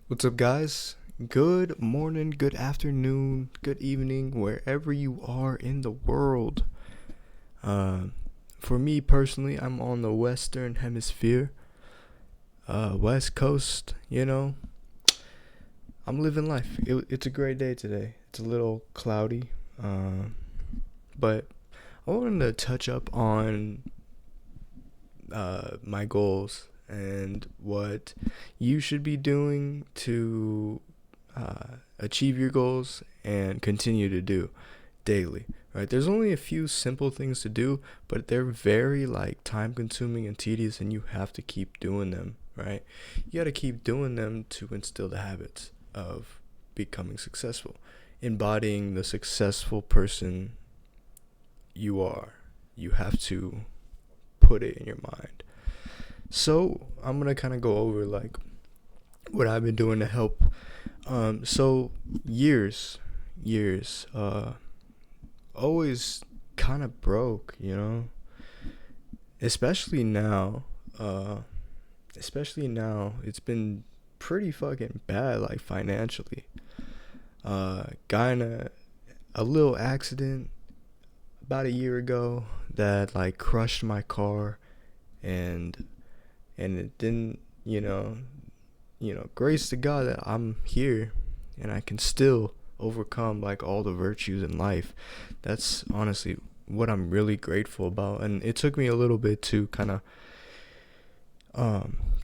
What's up, guys? Good morning, good afternoon, good evening, wherever you are in the world. Uh, for me personally, I'm on the Western Hemisphere, West Coast. I'm living life. It's a great day today. It's a little cloudy, but I wanted to touch up on my goals and what you should be doing to achieve your goals and continue to do daily, right? There's only a few simple things to do, but they're very like time consuming and tedious, and you have to keep doing them, right? You got to keep doing them to instill the habits of becoming successful, embodying the successful person you are. You have to put it in your mind. So I'm gonna kind of go over like what I've been doing to help. So years, always kind of broke, Especially now, uh, especially now, it's been pretty fucking bad, like financially. Got in a little accident about a year ago that like crushed my car, and it didn't, grace to God that I'm here and I can still overcome like all the virtues in life. That's honestly what I'm really grateful about. And it took me a little bit to kind of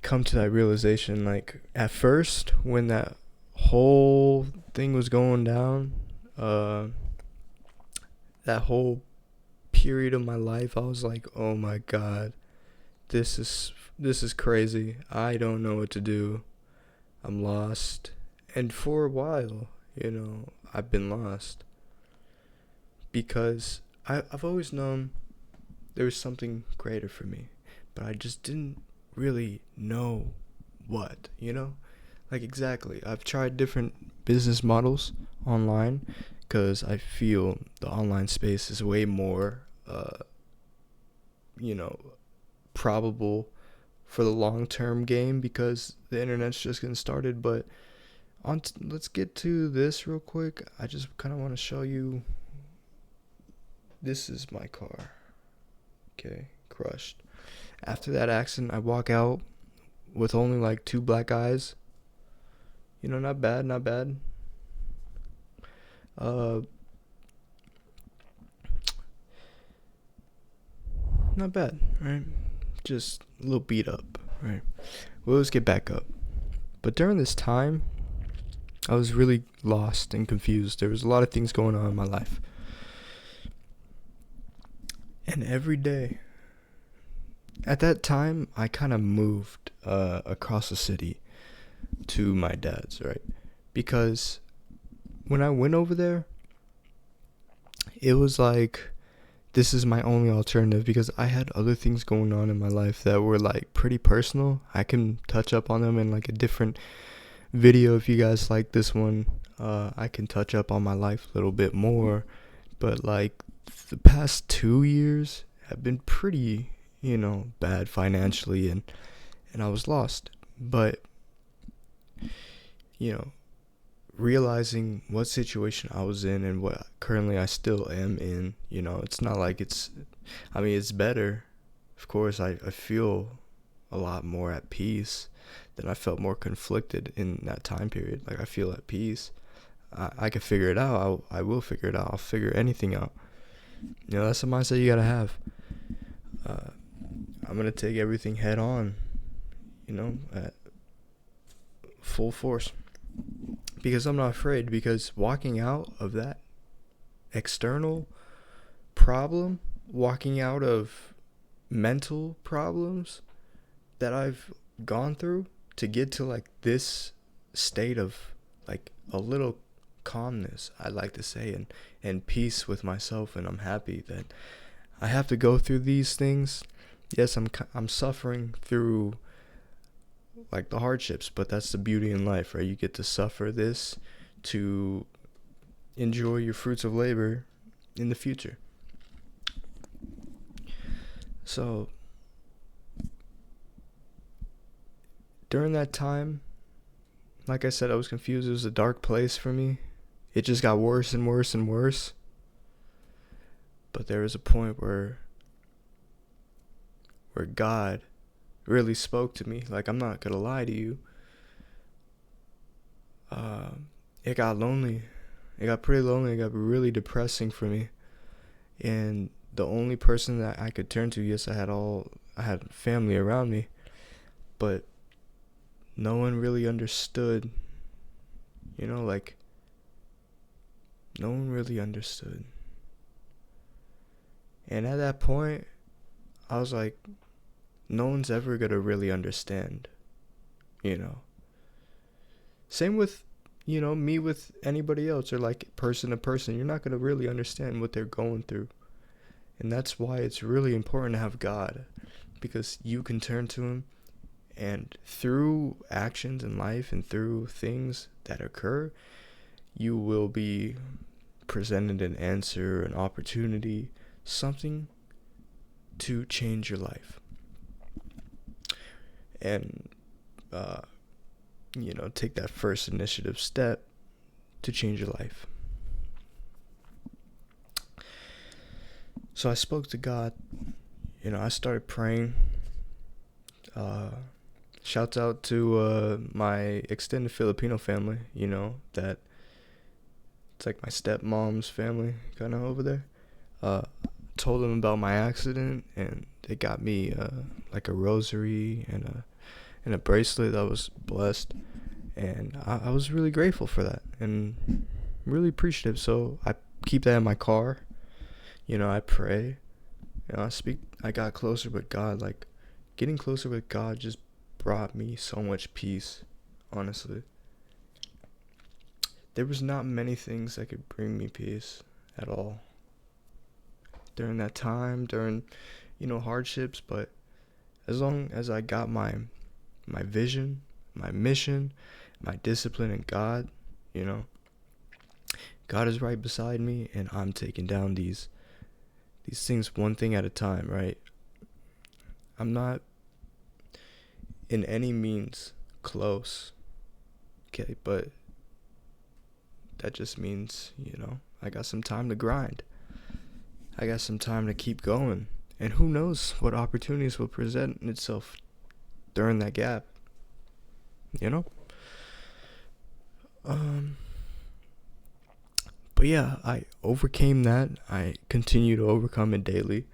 come to that realization. Like at first, when that whole thing was going down, uh, that whole period of my life, I was like, oh my God, this is crazy. I don't know what to do. I'm lost. And for a while, I've been lost because I've always known there was something greater for me, but I just didn't really know what. Like exactly. I've tried different business models online because I feel the online space is way more, you know, probable for the long term game because the internet's just getting started. But let's get to this real quick. I just kind of want to show you. This is my car. Okay, crushed. After that accident, I walk out with only like two black eyes. Not bad, not bad. Uh, Not bad, right? Just a little beat up, right? We'll always get back up. But during this time, I was really lost and confused. There was a lot of things going on in my life. And every day, at that time, I kind of moved across the city to my dad's, right? Because when I went over there, it was like this is my only alternative because I had other things going on in my life that were like pretty personal. I can touch up on them in like a different video if you guys like this one. I can touch up on my life a little bit more, but like the past 2 years have been pretty, bad financially, and I was lost. But you know, realizing what situation I was in and what currently I still am in, it's not like it's better. Of course, I feel a lot more at peace than I felt more conflicted in that time period. Like, I feel at peace. I can figure it out. I will figure it out. I'll figure anything out. That's the mindset you gotta have. Uh, I'm gonna take everything head on, at full force. Because I'm not afraid. Because walking out of that external problem, walking out of mental problems that I've gone through to get to like this state of like a little calmness, I like to say, and peace with myself, and I'm happy that I have to go through these things. Yes, I'm suffering through like the hardships, but that's the beauty in life, right? You get to suffer this to enjoy your fruits of labor in the future. So during that time, like I said, I was confused. It was a dark place for me. It just got worse and worse and worse. But there was a point where God really spoke to me. Like, I'm not gonna lie to you. It got lonely. It got pretty lonely. It got really depressing for me. And the only person that I could turn to, yes, I had family around me, but no one really understood. Like, no one really understood. And at that point, I was like, no one's ever gonna really understand, you know. Same with, me with anybody else, or like person to person. You're not gonna really understand what they're going through. And that's why it's really important to have God, because you can turn to Him, and through actions in life and through things that occur, you will be presented an answer, an opportunity, something to change your life. And, take that first initiative step to change your life. So I spoke to God. I started praying. Shouts out to my extended Filipino family, that it's like my stepmom's family kind of over there. Told them about my accident, and they got me like a rosary and a bracelet that was blessed, and I was really grateful for that and really appreciative. So I keep that in my car. I pray. I got closer with God. Like, getting closer with God just brought me so much peace, honestly. There was not many things that could bring me peace at all during that time, during, hardships. But as long as I got my vision, my mission, my discipline in God, God is right beside me, and I'm taking down these things one thing at a time, right? I'm not in any means close, okay? But that just means, I got some time to grind. I got some time to keep going. And who knows what opportunities will present itself during that gap, But yeah, I overcame that. I continue to overcome it daily.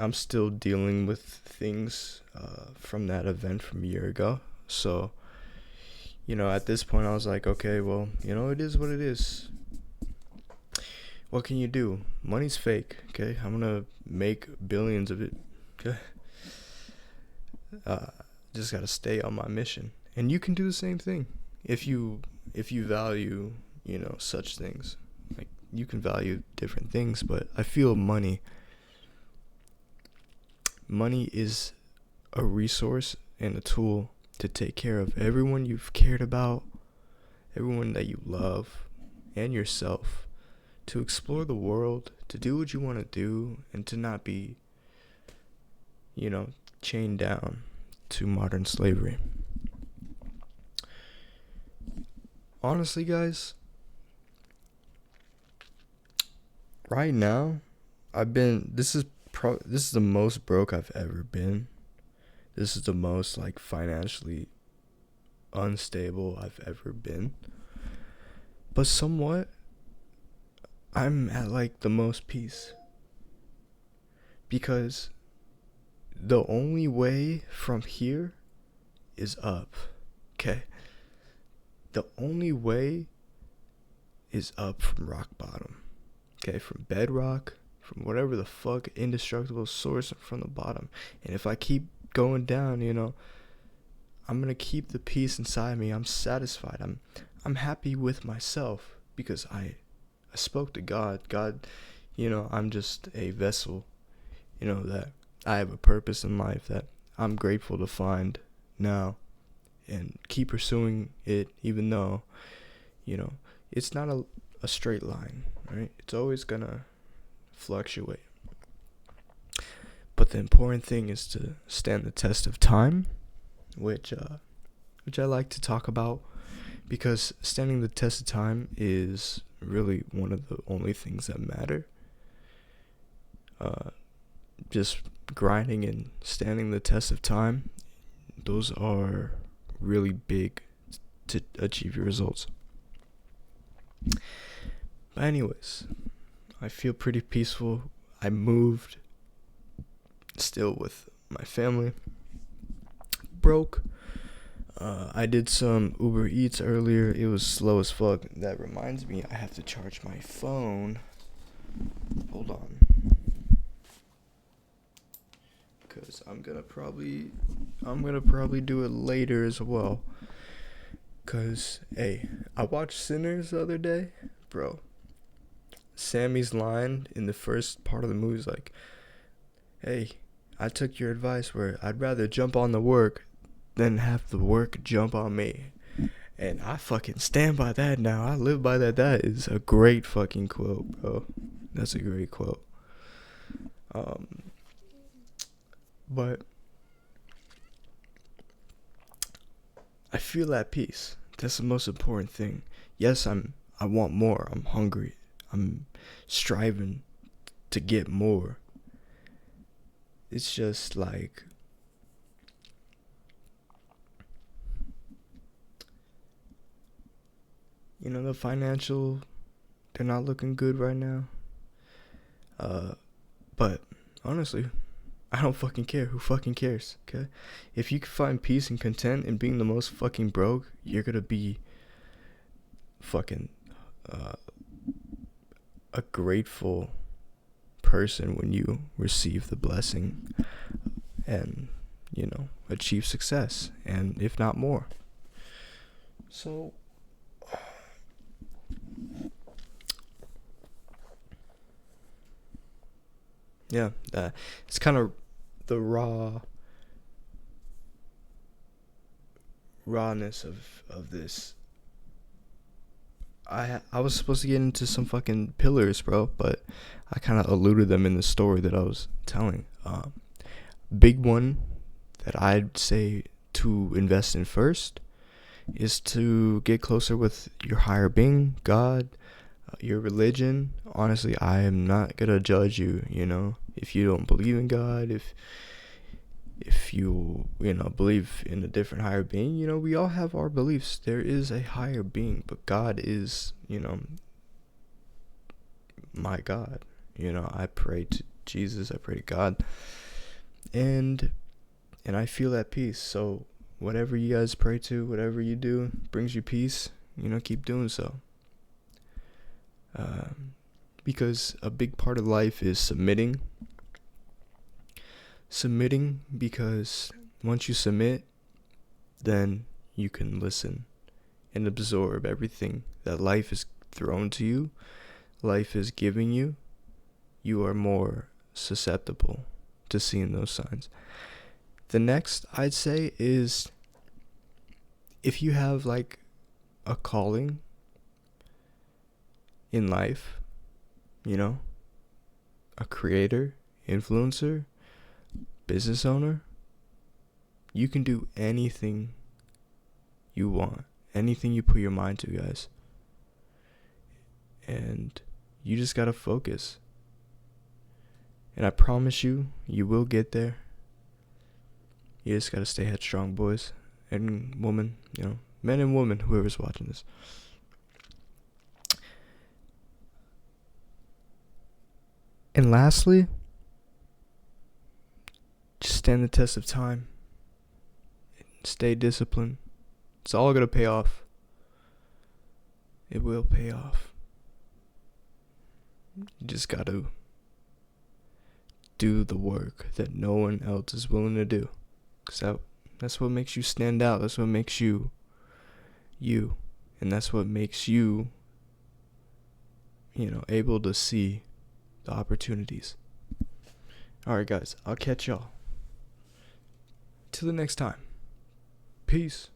I'm still dealing with things from that event from a year ago. So, at this point I was like, okay, well, it is what it is. What can you do? Money's fake, okay? I'm gonna make billions of it, okay? Just gotta stay on my mission. And you can do the same thing if you value, such things. Like, you can value different things, but I feel money is a resource and a tool to take care of everyone you've cared about, everyone that you love, and yourself, to explore the world, to do what you want to do, and to not be, chained down to modern slavery. Honestly, guys, right now, this is the most broke I've ever been. This is the most, like, financially unstable I've ever been. But somewhat, I'm at, like, the most peace. Because the only way from here is up, okay? The only way is up from rock bottom, okay? From bedrock, from whatever the fuck indestructible source from the bottom. And if I keep going down, I'm gonna keep the peace inside me. I'm satisfied. I'm happy with myself because I spoke to God. God, I'm just a vessel, that I have a purpose in life that I'm grateful to find now and keep pursuing it, even though, it's not a straight line, right? It's always gonna fluctuate. But the important thing is to stand the test of time, which which I like to talk about because standing the test of time is really one of the only things that matter. Just grinding and standing the test of time, those are really big to achieve your results. But anyways, I feel pretty peaceful. I moved, still with my family. Broke. I did some Uber Eats earlier. It was slow as fuck. That reminds me, I have to charge my phone. Hold on. Because I'm gonna probably do it later as well. Cause, hey, I watched Sinners the other day, bro. Sammy's line in the first part of the movie is like, hey, I took your advice where I'd rather jump on the work than have the work jump on me. And I fucking stand by that now. I live by that. That is a great fucking quote, bro. That's a great quote. But I feel at peace. That's the most important thing. Yes, I want more. I'm hungry. I'm striving to get more. It's just like, you know, the financial, they're not looking good right now. But honestly, I don't fucking care. Who fucking cares? Okay? If you can find peace and content in being the most fucking broke, you're gonna be fucking a grateful person when you receive the blessing and, you know, achieve success, and if not more. So yeah, it's kind of the rawness of this. I was supposed to get into some fucking pillars, bro, but I kind of eluded them in the story that I was telling. Big one that I'd say to invest in first is to get closer with your higher being, God, your religion. Honestly, I am not gonna judge you, you know, if you don't believe in God, if you know, believe in a different higher being. You know, we all have our beliefs. There is a higher being, but God is, you know, my God. You know, I pray to Jesus, I pray to God, and I feel at peace. So whatever you guys pray to, whatever you do brings you peace, you know, keep doing so. Because a big part of life is submitting. Submitting, because once you submit, then you can listen and absorb everything that life is thrown to you, life is giving you. You are more susceptible to seeing those signs. The next, I'd say, is if you have like a calling in life, you know, a creator, influencer, business owner, you can do anything you want, anything you put your mind to, guys. And you just gotta focus. And I promise you, you will get there. You just gotta stay headstrong, boys and women, you know, men and women, whoever's watching this. And lastly, just stand the test of time. Stay disciplined. It's all gonna pay off. It will pay off. You just gotta do the work that no one else is willing to do. Cause that's what makes you stand out. That's what makes you you. And that's what makes you, you know, able to see the opportunities. Alright, guys, I'll catch y'all. Till the next time. Peace.